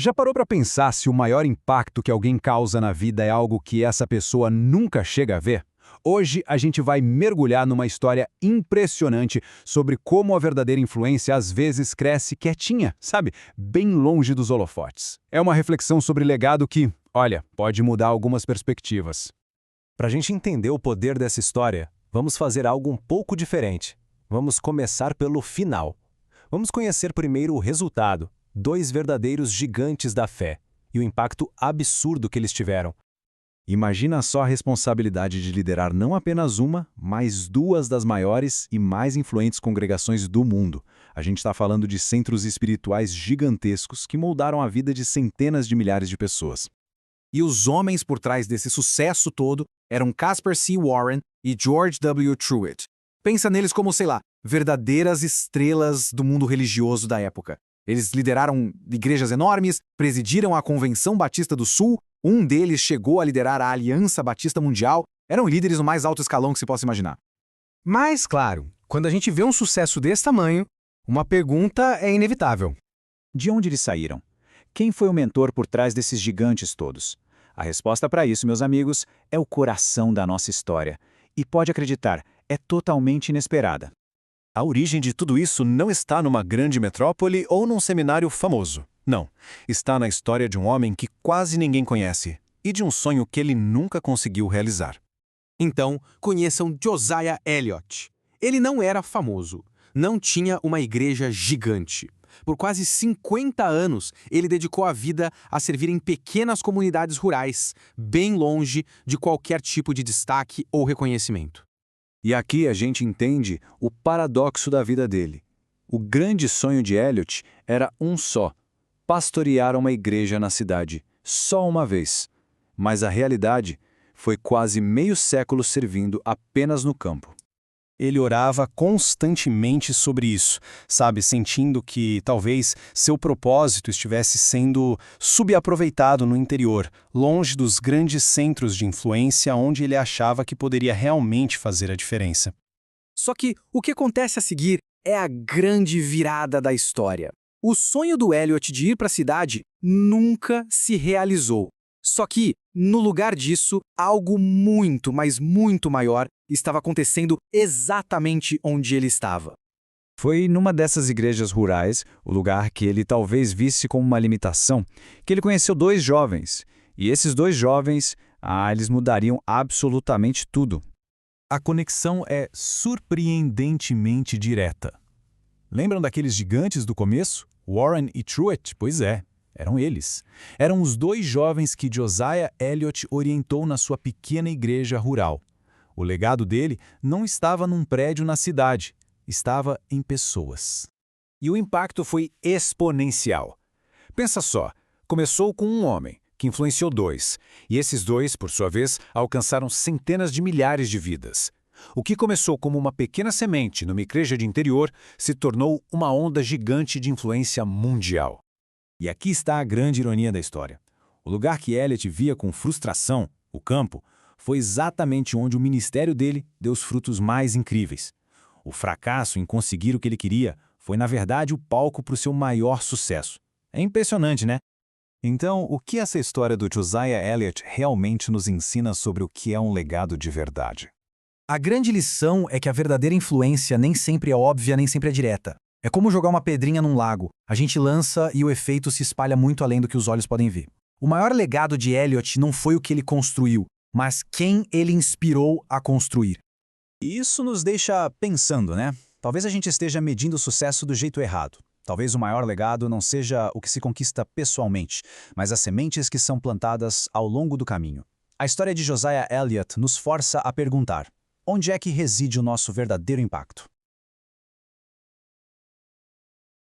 Já parou para pensar se o maior impacto que alguém causa na vida é algo que essa pessoa nunca chega a ver? Hoje a gente vai mergulhar numa história impressionante sobre como a verdadeira influência às vezes cresce quietinha, sabe? Bem longe dos holofotes. É uma reflexão sobre legado que, olha, pode mudar algumas perspectivas. Para a gente entender o poder dessa história, vamos fazer algo um pouco diferente. Vamos começar pelo final. Vamos conhecer primeiro o resultado, dois verdadeiros gigantes da fé, e o impacto absurdo que eles tiveram. Imagina só a responsabilidade de liderar não apenas uma, mas duas das maiores e mais influentes congregações do mundo. A gente está falando de centros espirituais gigantescos que moldaram a vida de centenas de milhares de pessoas. E os homens por trás desse sucesso todo eram Casper C. Warren e George W. Truett. Pensa neles como, sei lá, verdadeiras estrelas do mundo religioso da época. Eles lideraram igrejas enormes, presidiram a Convenção Batista do Sul, um deles chegou a liderar a Aliança Batista Mundial, eram líderes no mais alto escalão que se possa imaginar. Mas, claro, quando a gente vê um sucesso desse tamanho, uma pergunta é inevitável. De onde eles saíram? Quem foi o mentor por trás desses gigantes todos? A resposta para isso, meus amigos, é o coração da nossa história. E pode acreditar, é totalmente inesperada. A origem de tudo isso não está numa grande metrópole ou num seminário famoso. Não. Está na história de um homem que quase ninguém conhece e de um sonho que ele nunca conseguiu realizar. Então, conheçam Josiah Elliott. Ele não era famoso, não tinha uma igreja gigante. Por quase 50 anos, ele dedicou a vida a servir em pequenas comunidades rurais, bem longe de qualquer tipo de destaque ou reconhecimento. E aqui a gente entende o paradoxo da vida dele. O grande sonho de Elliott era um só: pastorear uma igreja na cidade, só uma vez. Mas a realidade foi quase meio século servindo apenas no campo. Ele orava constantemente sobre isso, sabe, sentindo que talvez seu propósito estivesse sendo subaproveitado no interior, longe dos grandes centros de influência onde ele achava que poderia realmente fazer a diferença. Só que o que acontece a seguir é a grande virada da história. O sonho do Elliott de ir para a cidade nunca se realizou. Só que, no lugar disso, algo muito, mas muito maior estava acontecendo exatamente onde ele estava. Foi numa dessas igrejas rurais, o lugar que ele talvez visse como uma limitação, que ele conheceu dois jovens. E esses dois jovens, eles mudariam absolutamente tudo. A conexão é surpreendentemente direta. Lembram daqueles gigantes do começo? Warren e Truett? Pois é, eram eles. Eram os dois jovens que Josiah Elliott orientou na sua pequena igreja rural. O legado dele não estava num prédio na cidade, estava em pessoas. E o impacto foi exponencial. Pensa só, começou com um homem, que influenciou dois, e esses dois, por sua vez, alcançaram centenas de milhares de vidas. O que começou como uma pequena semente numa igreja de interior se tornou uma onda gigante de influência mundial. E aqui está a grande ironia da história. O lugar que Elliott via com frustração, o campo, foi exatamente onde o ministério dele deu os frutos mais incríveis. O fracasso em conseguir o que ele queria foi, na verdade, o palco para o seu maior sucesso. É impressionante, né? Então, o que essa história do Josiah Elliott realmente nos ensina sobre o que é um legado de verdade? A grande lição é que a verdadeira influência nem sempre é óbvia, nem sempre é direta. É como jogar uma pedrinha num lago. A gente lança e o efeito se espalha muito além do que os olhos podem ver. O maior legado de Elliott não foi o que ele construiu, mas quem ele inspirou a construir. E isso nos deixa pensando, né? Talvez a gente esteja medindo o sucesso do jeito errado. Talvez o maior legado não seja o que se conquista pessoalmente, mas as sementes que são plantadas ao longo do caminho. A história de Josiah Elliott nos força a perguntar: onde é que reside o nosso verdadeiro impacto?